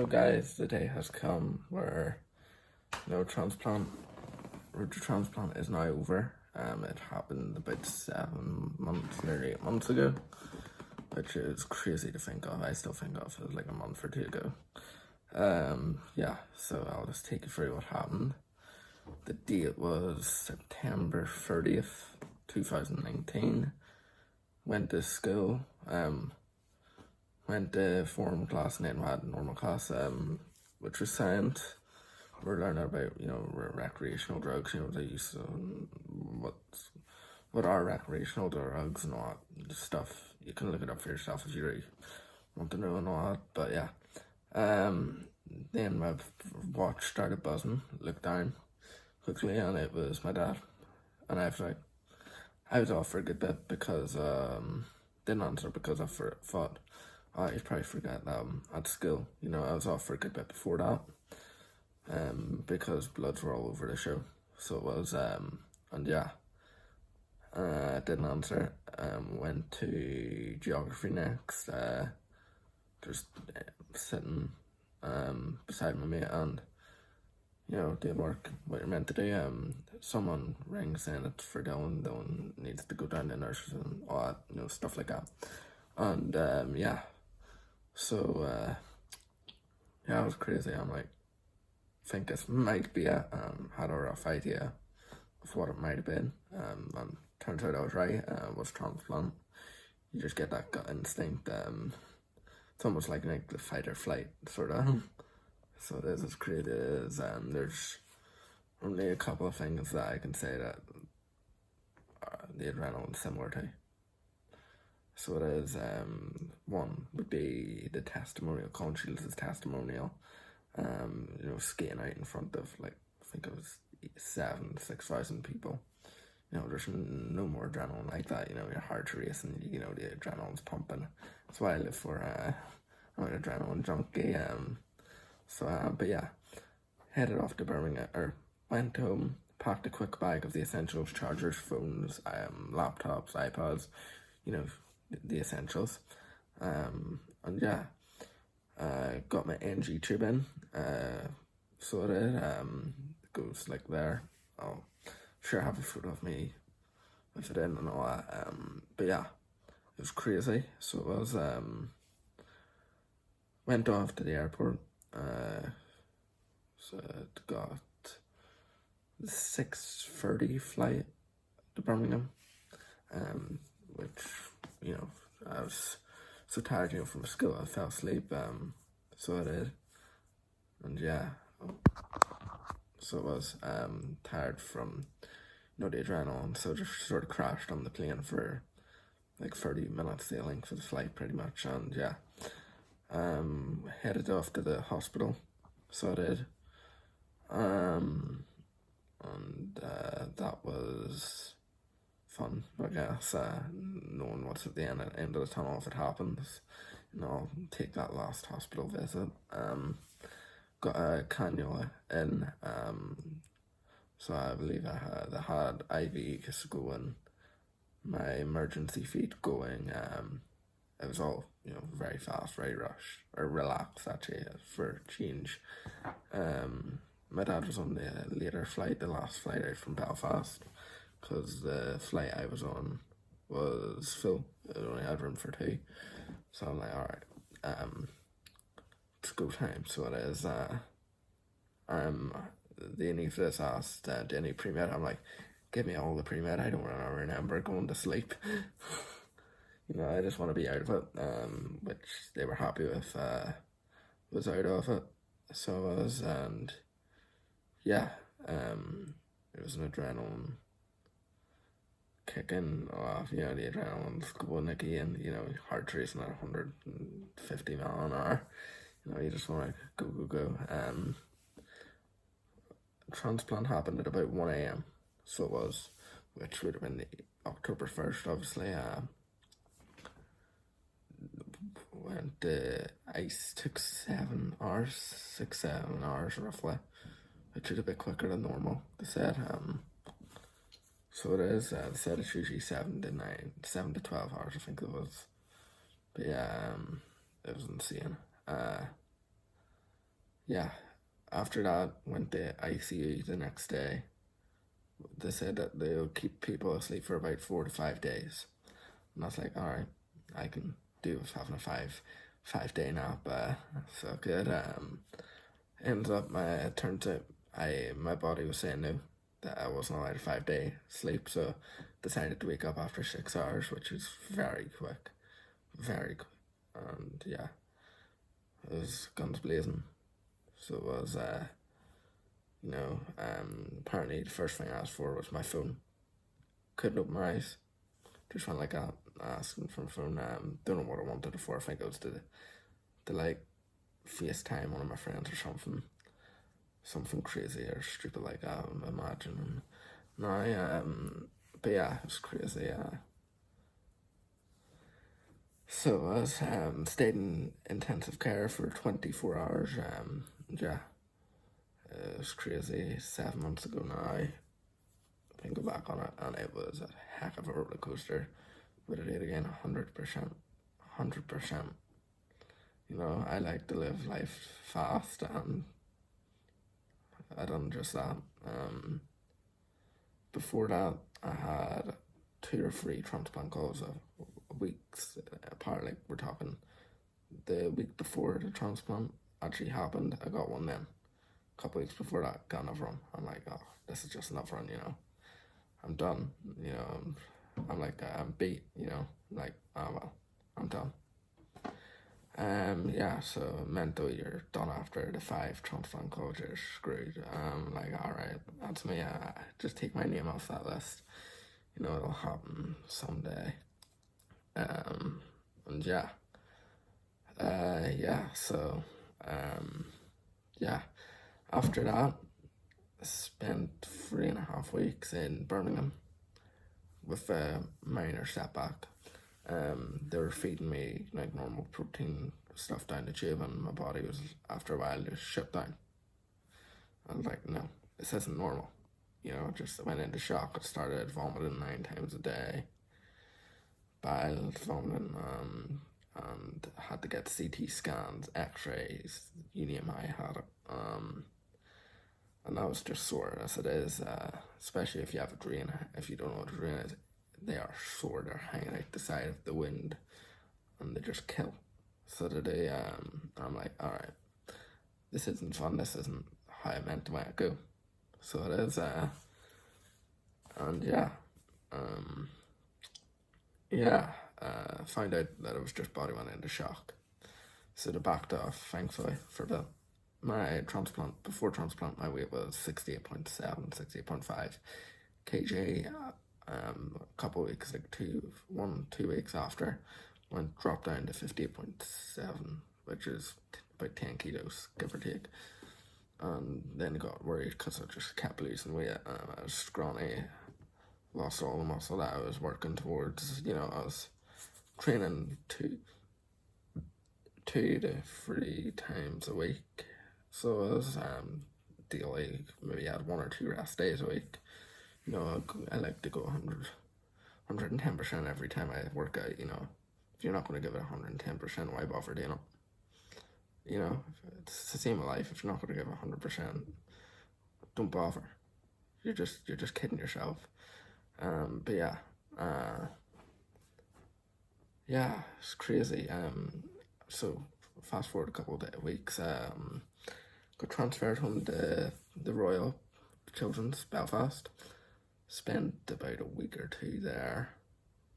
guys, the day has come where road to transplant is now over. It happened about 7 months, nearly 8 months ago, which is crazy to think of. I still think of it like a month or two ago. Yeah, so I'll just take you through what happened. The date was September 30th, 2019. Went to school, went to form class, and then we had normal class, which was science. We're learning about, recreational drugs, the use of what are recreational drugs and all that stuff. You can look it up for yourself if you really want to know and all that, but yeah. Then my watch started buzzing, looked down quickly, and it was my dad. And I was off for a good bit because, didn't answer because I thought, oh, he'd probably forget that I'm at school. I was off for a good bit before that, because bloods were all over the show. So it was, and yeah, didn't answer. Went to geography next, just sitting, beside my mate and, doing work, what you're meant to do. Someone rings saying it's for Dylan. Dylan needs to go down to nurses and all that, stuff like that. And, yeah. So, yeah, it was crazy. I'm like, think this might be it. Had a rough idea of what it might have been. And turns out I was right. It was transplant. You just get that gut instinct. It's almost like the fight or flight sort of. So it is as crazy as there's only a couple of things that I can say that the adrenaline's similar to. So it is, one would be the testimonial, Conchil's testimonial, skating out in front of, I think it was 6,000 people. There's no more adrenaline like that, your heart's racing, the adrenaline's pumping. That's why I live for, I'm an adrenaline junkie. But yeah, headed off to Birmingham, or went home, packed a quick bag of the essentials, chargers, phones, laptops, iPads, the essentials. And yeah, got my NG tube in, sorted, goes like there. I'll sure have a photo of me with it in and all that. But yeah, it was crazy. So it was, went off to the airport. So it got the 6:30 flight to Birmingham, which, I was so tired, from school, I fell asleep, so I did, and yeah, so I was, tired from, the adrenaline, so just sort of crashed on the plane for, 30 minutes, the length of the flight, pretty much, and yeah, headed off to the hospital, so I did, and that was fun, I guess, knowing what's at the end of the tunnel if it happens. I'll take that last hospital visit. Got a cannula in, so I believe I had IV going, my emergency feed going. It was all, very fast, very rushed, or relaxed actually, for a change. My dad was on the later flight, the last flight out from Belfast, because the flight I was on was full. It only had room for two. So I'm like, alright, it's go time. So it is, the anaesthetist asked, do you need pre-med? I'm like, give me all the pre-med, I don't want to remember going to sleep. I just want to be out of it, which they were happy with, was out of it. So I was, and yeah, it was an adrenaline kicking off, the adrenaline's going again, heart racing at 150 mile an hour, you just want to go. Transplant happened at about 1 a.m, so it was, which would have been the October 1st, obviously. Ice took 7 hours, 6-7 hours roughly, which is a bit quicker than normal, they said. So it is, they said it's usually 7 to 12 hours, I think it was. But yeah, it was insane. yeah, after that, went to ICU the next day. They said that they'll keep people asleep for about 4 to 5 days. And I was like, all right, I can do with having a five day nap. So good. Ends up, it turns out my body was saying no, that I wasn't allowed a 5 day sleep. So decided to wake up after 6 hours, which is very quick, very quick. And yeah, it was guns blazing. So it was, apparently the first thing I asked for was my phone. Couldn't open my eyes. Just went like asking for a phone. Don't know what I wanted it for. I think it was to like FaceTime one of my friends or something crazy or stupid like that. I'm imagining. No, but yeah, it was crazy. So I was stayed in intensive care for 24 hours. Yeah, it was crazy. 7 months ago now. I think back on it, and it was a heck of a roller coaster. Would I do it again? 100%. 100%. I like to live life fast, and I done just that. Before that, I had 2 or 3 transplant calls a weeks apart. Like, we're talking the week before the transplant actually happened, I got one then. A couple weeks before that, got another one. I'm like, oh, this is just another one. I'm done. I'm like, I'm beat. Like, oh well, I'm done. Yeah, so mentally you're done after the 5 transplant calls, you're screwed. Like, alright, that's me. Just take my name off that list. It'll happen someday. And yeah. Yeah, so, yeah. After that, I spent 3.5 weeks in Birmingham with a minor setback. They were feeding me like normal protein stuff down the tube, and my body was, after a while, just shut down. I was like, no, this isn't normal. Just went into shock. I started vomiting 9 times a day, bile, vomiting, and had to get CT scans, X-rays, you name it, I had it. And that was just sore as it is, especially if you have a drain. If you don't know what a drain is, they are sore. They're hanging out the side of the wind, and they just kill. So today, I'm like, all right, this isn't fun. This isn't how I meant to make it go. So it is, and yeah, found out that it was just body went into shock. So they backed off, thankfully, for a bit. My transplant, before transplant, my weight was 68.7, 68.5 kg. A couple of weeks, like 2 weeks after, dropped down to 58.7, which is about 10 kilos, give or take. And then I got worried because I just kept losing weight. I was scrawny, lost all the muscle that I was working towards. I was training 2 to 3 times a week. So I was daily, maybe had 1 or 2 rest days a week. I like to go 110% every time I work out. If you're not going to give it 110%, why bother doing it? It's the same with life. If you're not going to give 100%, don't bother. You're just kidding yourself. But yeah, it's crazy. So fast forward a couple of weeks, got transferred home to the Royal Children's Belfast. Spent about a week or 2 there,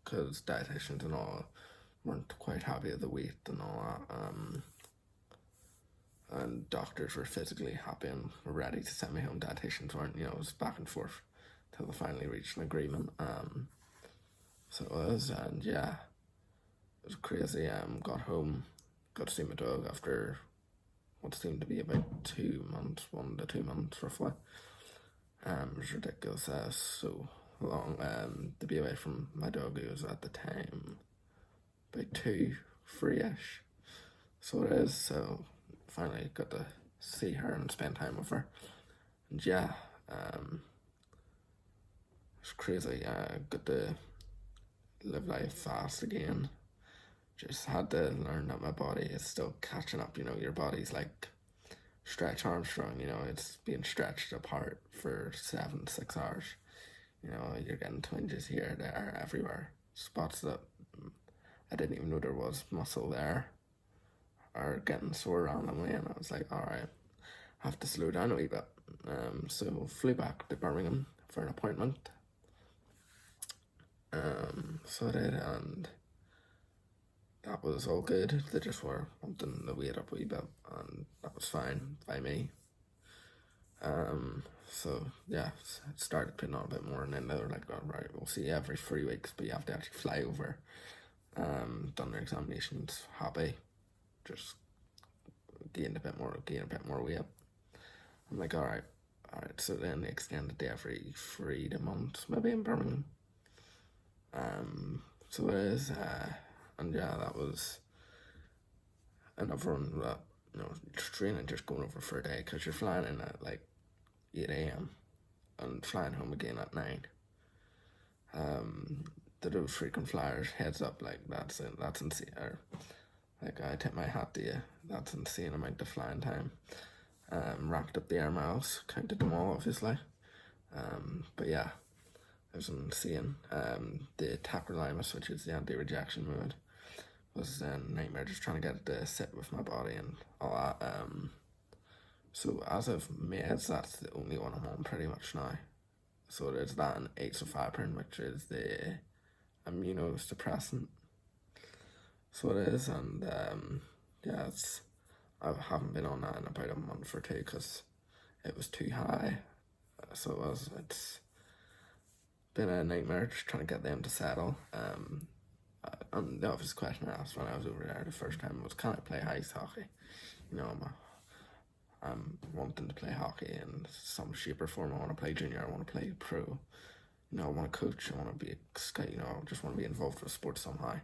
because dietitians and all weren't quite happy with the weight and all that. And doctors were physically happy and were ready to send me home. Dietitians weren't. It was back and forth till they finally reached an agreement. So it was, and yeah, it was crazy. Got home, got to see my dog after what seemed to be about 2 months, 1 to 2 months roughly. It was ridiculous. So long to be away from my dog, who was at the time about 2, 3-ish. So it is. So finally got to see her and spend time with her. And yeah, it's crazy. Got to live life fast again. Just had to learn that my body is still catching up. Your body's like stretch Armstrong, it's being stretched apart for 6 hours. You're getting twinges here, there, everywhere. Spots that I didn't even know there was muscle there are getting sore randomly, and I was like, alright, I have to slow down a wee bit. So flew back to Birmingham for an appointment. So I did, and that was all good. They just were wanting the weight up a wee bit, and that was fine by me. So yeah, it started putting on a bit more, and then they were like, "All right, we'll see you every 3 weeks, but you have to actually fly over." Done their examinations, happy, just gain a bit more weight. I'm like, all right. So then they extended to every 3 months, maybe in Birmingham. So it is, and yeah, that was another one that, training just going over for a day, because you're flying in at like 8 a.m. and flying home again at 9. To those frequent flyers, heads up, like that's insane. Like, I tip my hat to you. That's insane amount of flying time. Racked up the air miles, counted them all, obviously. But yeah, it was insane. The tacrolimus, which is the anti-rejection mode, was a nightmare, just trying to get it to sit with my body and all that. So as of meds, that's the only one I'm on pretty much now. So there's that and azathioprine, which is the immunosuppressant. So it is, and yeah, I haven't been on that in about a month or two because it was too high. So it's been a nightmare just trying to get them to settle. And the obvious question I asked when I was over there the first time was, can I play ice hockey? I'm wanting to play hockey in some shape or form. I want to play junior, I want to play pro. I want to coach, I want to be a scout, I just want to be involved with sport somehow.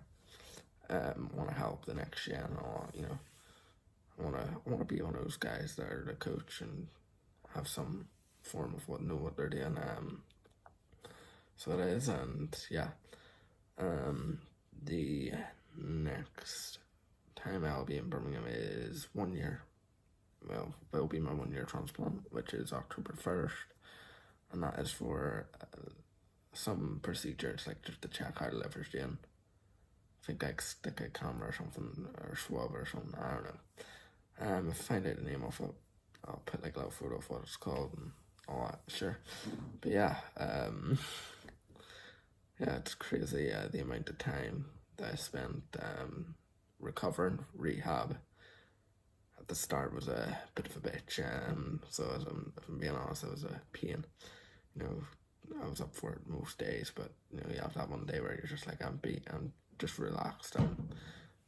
Want to help the next gen, I want to be one of those guys that are the coach and have some form of what they're doing. So it is, and yeah. The next time I'll be in Birmingham is 1 year. Well, it'll be my 1 year transplant, which is October 1st, and that is for some procedures, like just to check how the liver's doing. I think like stick a camera or something, or swab or something, I don't know. If I find out the name of it, I'll put like a little photo of what it's called and all that, sure. But yeah, yeah, it's crazy the amount of time that I spent recovering. Rehab at the start was a bit of a bitch, so if I'm being honest, it was a pain. I was up for it most days, but you have that one day where you're just like, I'm just relaxed and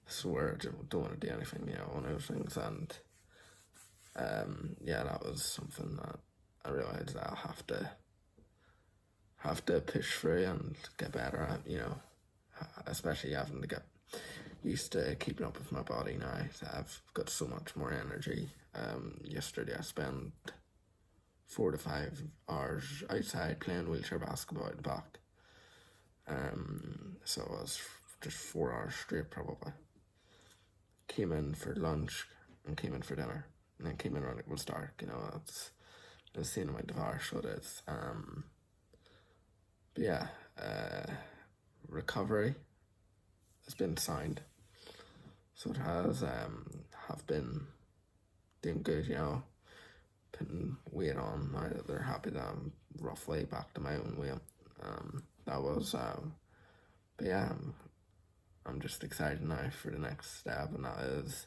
swear I don't want to do anything, one of those things. And yeah, that was something that I realised that I'll have to push through and get better at, especially having to get used to keeping up with my body now. I've got so much more energy. Yesterday I spent 4 to 5 hours outside playing wheelchair basketball at the back. So it was just 4 hours straight probably. Came in for lunch and came in for dinner, and then came in when it was dark. It's the same amount of hours, so it is. But yeah, recovery has been sound. So it has. Have been doing good, putting weight on now that they're happy that I'm roughly back to my own weight. That was, but yeah, I'm just excited now for the next step, and that is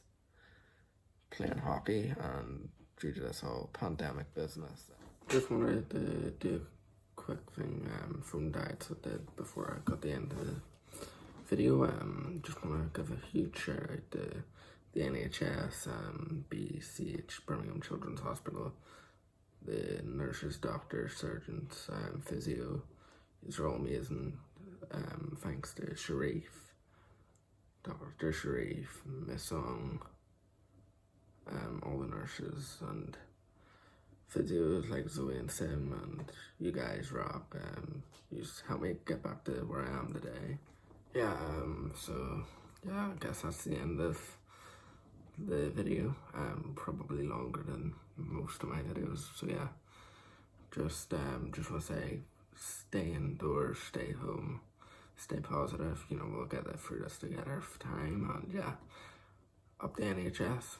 playing hockey, and due to this whole pandemic business. Just wanted to do a quick thing from diets I did before I got the end of the video. Just want to give a huge shout out to the NHS, BCH, Birmingham Children's Hospital, the nurses, doctors, surgeons, physio. These are all amazing. Thanks to Sharif, Dr. Sharif, Miss Song, all the nurses and physios like Zoe and Sim, and you guys rock. You just help me get back to where I am today. Yeah, so yeah, I guess that's the end of the video, probably longer than most of my videos. So yeah, just want to say, stay indoors, stay home, stay positive. You know, we'll get through this together for time, and yeah, up the NHS.